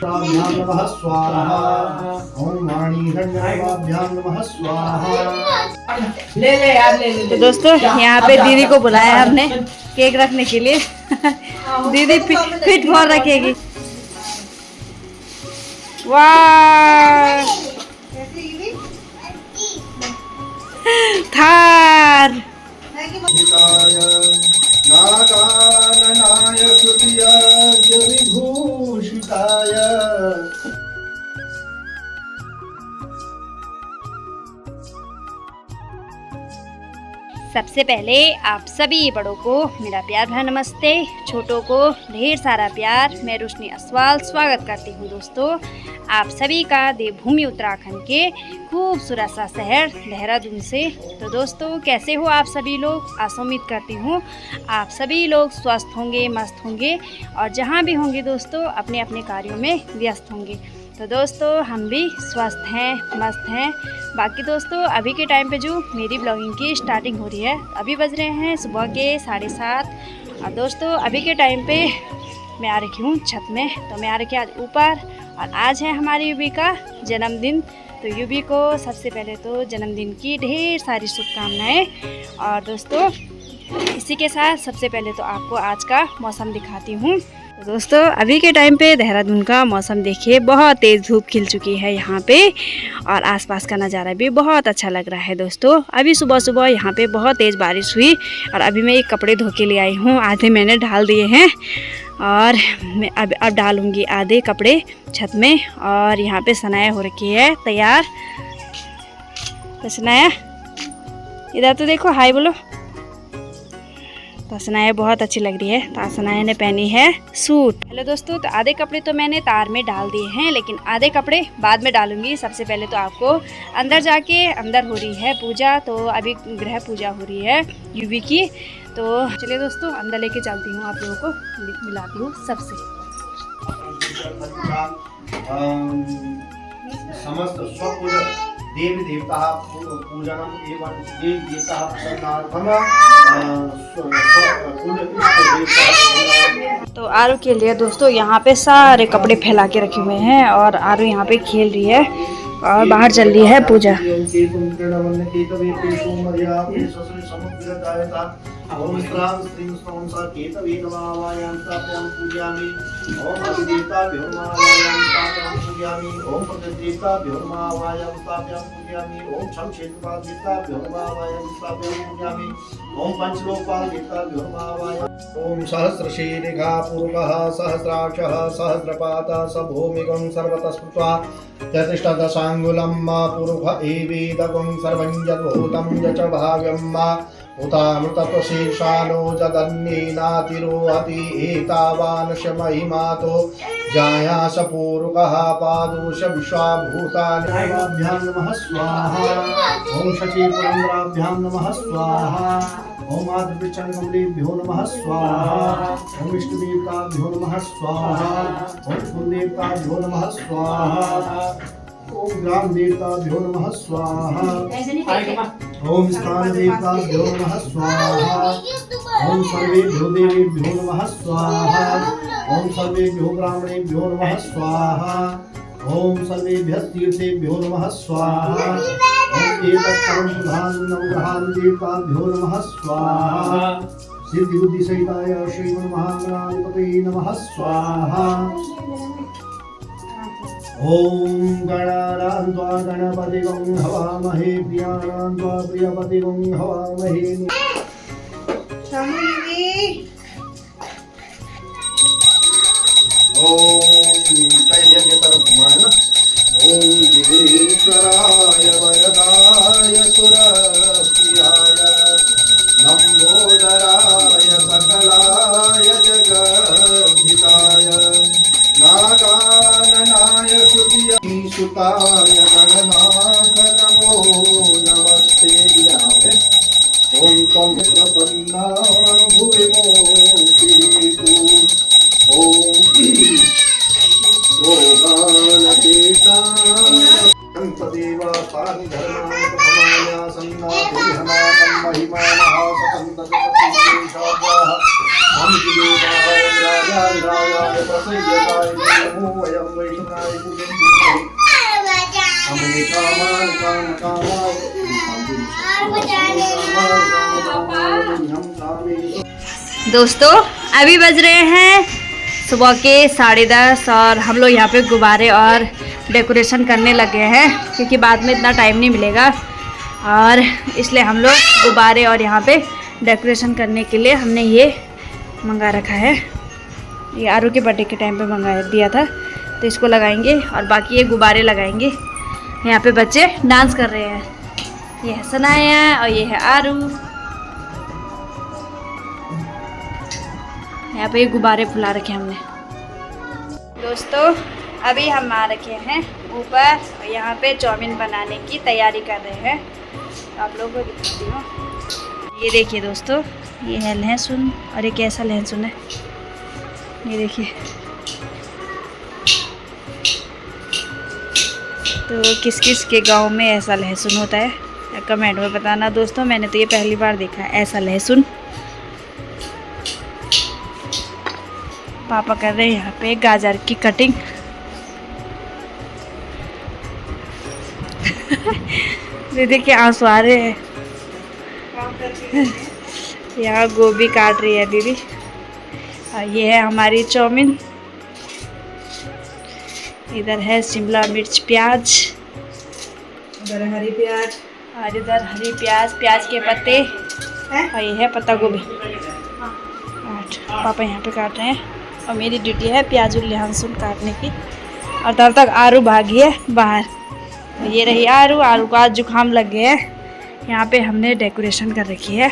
नमः स्वाहा। ओम वाणी हिरण्यगर्भाभ्यां नमः स्वाहा। ले ले यार ले ले। तो दोस्तों यहाँ पे दीदी को बुलाया हमने केक रखने के लिए। दीदी फिट फॉर रखेगी। वाह थार नागाननाय श्रुतिय विभूषिताय। सबसे पहले आप सभी बड़ों को मेरा प्यार भरा नमस्ते, छोटों को ढेर सारा प्यार। मैं रोशनी अस्वाल स्वागत करती हूँ दोस्तों आप सभी का देवभूमि उत्तराखंड के खूबसूरत सा शहर देहरादून से। तो दोस्तों कैसे हो आप सभी लोग? आशा उम्मीद करती हूँ आप सभी लोग स्वस्थ होंगे, मस्त होंगे और जहाँ भी होंगे दोस्तों अपने अपने कार्यों में व्यस्त होंगे। तो दोस्तों हम भी स्वस्थ हैं, मस्त हैं। बाकी दोस्तों अभी के टाइम पे जो मेरी ब्लॉगिंग की स्टार्टिंग हो रही है, अभी बज रहे हैं सुबह के 7:30। और दोस्तों अभी के टाइम पे मैं आ रखी हूँ छत में। तो मैं आ रखी आज ऊपर और आज है हमारी यूबी का जन्मदिन। तो यूबी को सबसे पहले तो जन्मदिन की ढेर सारी शुभकामनाएँ। और दोस्तों इसी के साथ सबसे पहले तो आपको आज का मौसम दिखाती हूँ। तो दोस्तों अभी के टाइम पे देहरादून का मौसम देखिए, बहुत तेज़ धूप खिल चुकी है यहाँ पे और आसपास का नज़ारा भी बहुत अच्छा लग रहा है दोस्तों। अभी सुबह सुबह यहाँ पे बहुत तेज़ बारिश हुई और अभी मैं एक कपड़े धो के ले आई हूँ। आधे मैंने डाल दिए हैं और मैं अब डालूँगी आधे कपड़े छत में। और यहाँ पे सनाया हो रखी है तैयार। तो सनाया इधर तो देखो, हाय बोलो। तो सनाया बहुत अच्छी लग रही है। तो सनाया ने पहनी है सूट। हेलो दोस्तों, तो आधे कपड़े तो मैंने तार में डाल दिए हैं लेकिन आधे कपड़े बाद में डालूंगी। सबसे पहले तो आपको अंदर जाके अंदर हो रही है पूजा। तो अभी गृह पूजा हो रही है यूवी की। तो चलिए दोस्तों अंदर लेके चलती हूँ, आप लोगों को मिलाती हूँ सबसे। समस्त स्वपूजन देवी देवता पूजनम एवं देवी देवता प्रसन्नार्थम तो आरू के लिए दोस्तों यहाँ पे सारे कपड़े फैला के रखे हुए हैं और आरू यहाँ पे खेल रही है और बाहर चल रही है पूजा। ओम स्त्रां स्त्रीं स्त्रौं सा केतवे नमावायां ताभ्यां पूजयामि। ओम अधिदेवताभ्यो नमावायां ताभ्यां पूजयामि। ओम प्रतिदेवताभ्यो नमावायां ताभ्यां पूजयामि। ओम शमशेषपालदेवताभ्यो नमावायां ताभ्यां पूजयामि। ओम पंचलोकपालदेवताभ्यो नमावायां। ओम सहस्रशीर्षा पूर्वः सहस्राक्षः सहस्रपातः स भूमिगं सर्वतः स्मृत्वा चतुष्टदशाङ्गुलं पूर्व एवेदगं सर्वं यद्भूतं यच भाव्यं उतामृतशीर्षालो जगन्नेनातिरोहति एतावानुष महिमातो जायास पूर्वः पादोष विश्वाभूताभ्यां नमः स्वाहा। ओम शचीपुरन्द्राभ्यां नमः स्वाहा। ओम आदित्यचरणकमलेभ्यो नमः स्वाहा। ओम इष्टदेवताभ्यो नमः स्वाहा। ओम कुलदेवताभ्यो नमः स्वाहा। ओम ग्राम देवताभ्यो नमः स्वाहा। ओम स्थान देवताभ्यो नमः स्वाहा। ओम सर्वेभ्यो देवेभ्यो नमः स्वाहा। ओम सर्वेभ्यो ब्राह्मणेभ्यो नमः स्वाहा। ओम सर्वेभ्यः तीर्थेभ्यो नमः स्वाहा। ओम एतत्सर्वं सुधानं नवग्रहान् देवताभ्यो नमः स्वाहा। सिद्धि बुद्धि सहिताय श्रीमन्महागणाधिपतये नमः स्वाहा। ओम गणानान्त्वा गणपतिगं हवामहे प्रियाणान्त्वा प्रियपतिगं हवामहे। ओम तैयज्ञ तरफ माना। ओम विघ्नेश्वराय वरदाय सुरप्रियाय लंबोदराय सकलाय जगद्धिताय नागाननाय श्रुतियसुताय गणनाथ नमो नमस्ते। ओम त्वं प्रसन्ना भुविमो पीतु। ओम गणपतिवा पाहि धर्माय प्रथमाया सन्नाथेहनाथं महिमानः सतन्दतपतिशेषाः। हम देवाय राजाधिराजाय प्रसय्यताय नमो वयं वैष्णवाय हमने कामाय कामकामाय दोस्तों अभी बज रहे हैं सुबह के 10:30 और हम लोग यहाँ पे गुब्बारे और डेकोरेशन करने लगे हैं क्योंकि बाद में इतना टाइम नहीं मिलेगा और इसलिए हम लोग गुब्बारे और यहाँ पे डेकोरेशन करने के लिए हमने ये मंगा रखा है। ये आरू के बर्थडे के टाइम पे मंगा दिया था तो इसको लगाएंगे और बाकी ये गुब्बारे लगाएंगे। यहाँ पे बच्चे डांस कर रहे हैं। ये है सनाया और ये है आरू। यहाँ पे गुब्बारे फुला रखे हमने। दोस्तों अभी हम आ रखे हैं ऊपर और यहाँ पे चाउमीन बनाने की तैयारी कर रहे हैं। आप लोगों को दिखाती हूँ। ये देखिए दोस्तों, ये है लहसुन और ये कैसा लहसुन है ये देखिए। तो किस किस के गांव में ऐसा लहसुन होता है कमेंट में बताना दोस्तों। मैंने तो ये पहली बार देखा है ऐसा लहसुन। पापा कर रहे हैं यहाँ पे गाजर की कटिंग। दीदी के आंसू आ रहे हैं। यहाँ गोभी काट रही है दीदी और ये है हमारी चाउमीन। इधर है शिमला मिर्च प्याज, इधर हरी प्याज और इधर हरी प्याज, प्याज के पत्ते और ये है पत्ता गोभी। पापा यहाँ पे काट रहे हैं और मेरी ड्यूटी है प्याज और लहसुन काटने की। और तब तक आरू भागी है बाहर। ये रही आरू। आरू को आज जुकाम लग गया है। यहाँ पे हमने डेकोरेशन कर रखी है।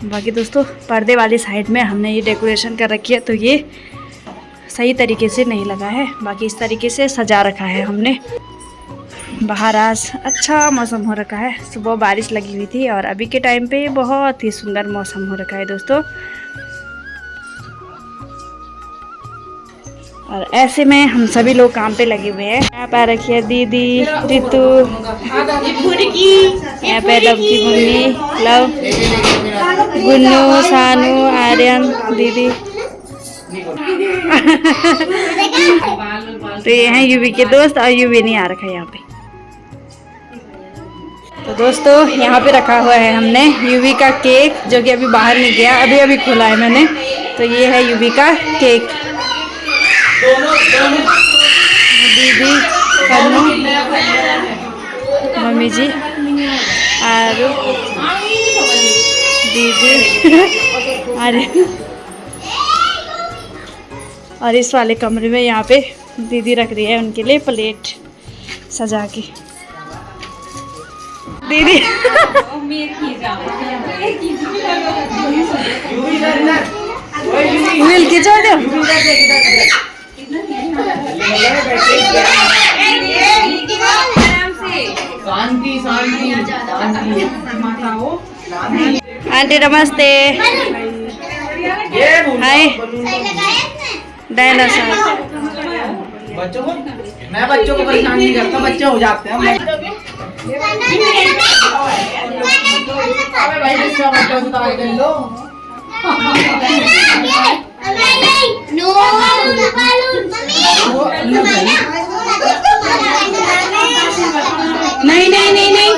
बाकी दोस्तों पर्दे वाली साइड में हमने ये डेकोरेशन कर रखी है तो ये सही तरीके से नहीं लगा है। बाकी इस तरीके से सजा रखा है हमने। बाहर आज अच्छा मौसम हो रखा है। सुबह बारिश लगी हुई थी और अभी के टाइम पे बहुत ही सुंदर मौसम हो रखा है दोस्तों। और ऐसे में हम सभी लोग काम पे लगे हुए हैं। यहाँ पे रखी है दीदी, रितु, यहाँ पे लव की मम्मी, लव, गुन्नू, सानू, आर्यन, दीदी। तो ये हैं यूवी के दोस्त और यूवी नहीं आ रखा है यहाँ पे। तो दोस्तों यहाँ पे रखा हुआ है हमने यूवी का केक जो कि अभी बाहर नहीं गया, अभी अभी खोला है मैंने। तो ये है यूवी का केक। दीदी, कन्नू, मम्मी जी, आरू, दीदी अरे और इस वाले कमरे में यहाँ पे दीदी रख रही है उनके लिए प्लेट सजा के। दीदी मिल के छोड़ दो। शांति शांति शांति। आंटी नमस्ते। हाय डायनासोर। बच्चों को मैं बच्चों को परेशान नहीं करता, बच्चे हो जाते हैं। भाई बच्चों से दवाई कर लो। नहीं नहीं नहीं नहीं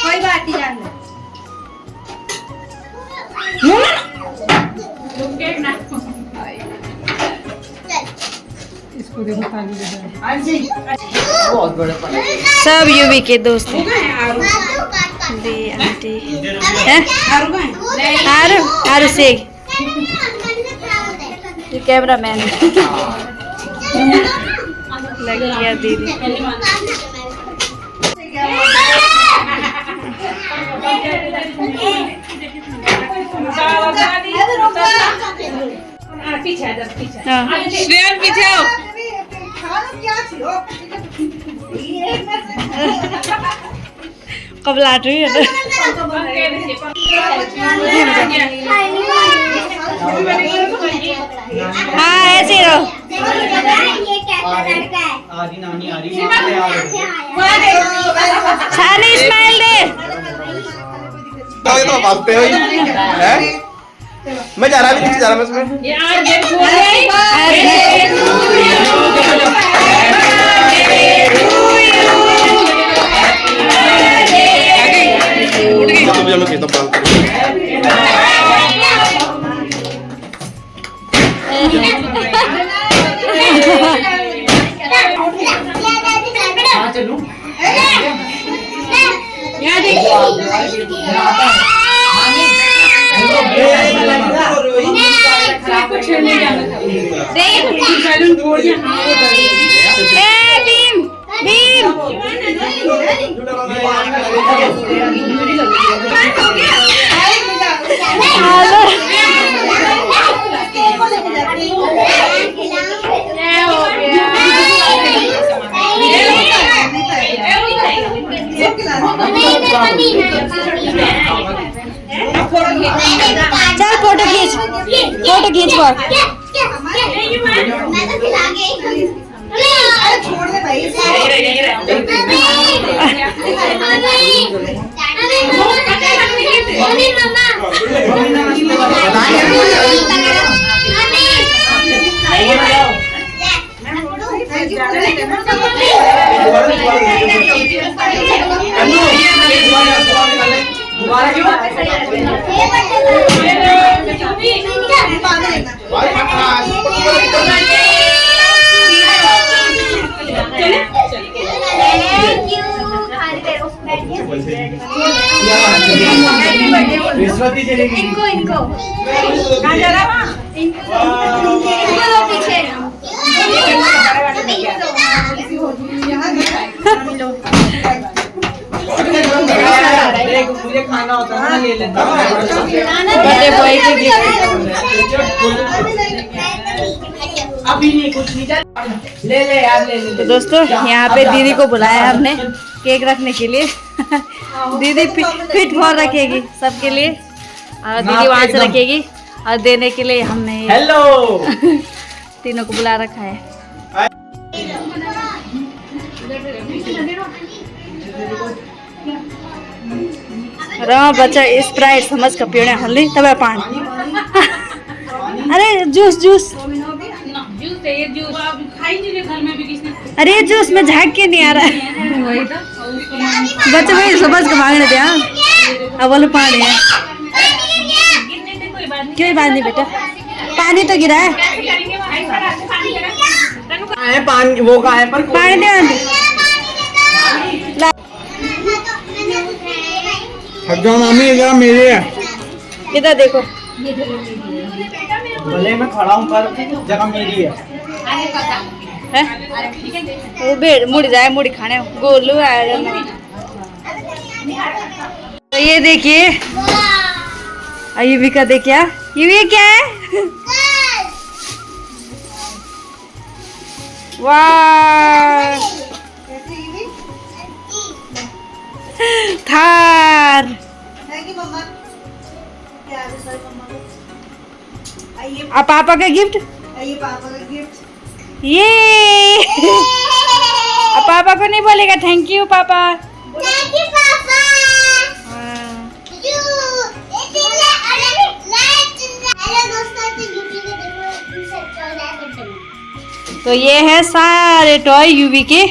कोई बात नहीं जान इसको देखो पानी दे। बहुत बड़ा पानी। सब यूवी के दोस्त हैं। दी आंटी हैं आरू आरू से ये कैमरा मैन लग गया दीदी। श्रेयन पीछे आओ। कब लाट रही है हाँ ऐसे ही रहो। छानी स्माइल दे। हंसते हो हैं? मैं जा रहा भी नीचे जा रहा मैं उसमें मैं खेता पाल चलूं चल फोटो खींच बहुत छोड़ दे भाई इनको कहाँ जा रहा इनको पीछे मुझे खाना होता है ना ले लेता हूँ बर्थडे बॉय के गिफ्ट अभी नहीं कुछ नहीं ले ले यार ले ले। तो दोस्तों यहाँ पे दीदी को बुलाया हमने केक रखने के लिए दीदी फिट फॉर रखेगी सबके लिए और दीदी वहाँ से रखेगी और देने के लिए हमने हेलो तीनों को बुला रखा है। रमा बच्चा स्प्राइट समझ का पीने हल्दी तब पानी अरे जूस अरे जूस में झाग के नहीं आ रहा है बच्चे भाई समझ के मांगने दिया अब बोलो पानी है कोई बात नहीं बेटा पानी तो गिरा है पानी वो कहाँ है पर पानी दे मामी जरा मेरे है इधर देखो भले मैं खड़ा हूँ पर जगह मेरी है वो बेड़ मुड़ जाए मुड़ी खाने गोलू आया तो ये देखिए युवी का देखिए युवी क्या है वाह थार अब पापा का गिफ्ट ये अब पापा को नहीं बोलेगा थैंक यू पापा तो ये है सारे टॉय यूवी के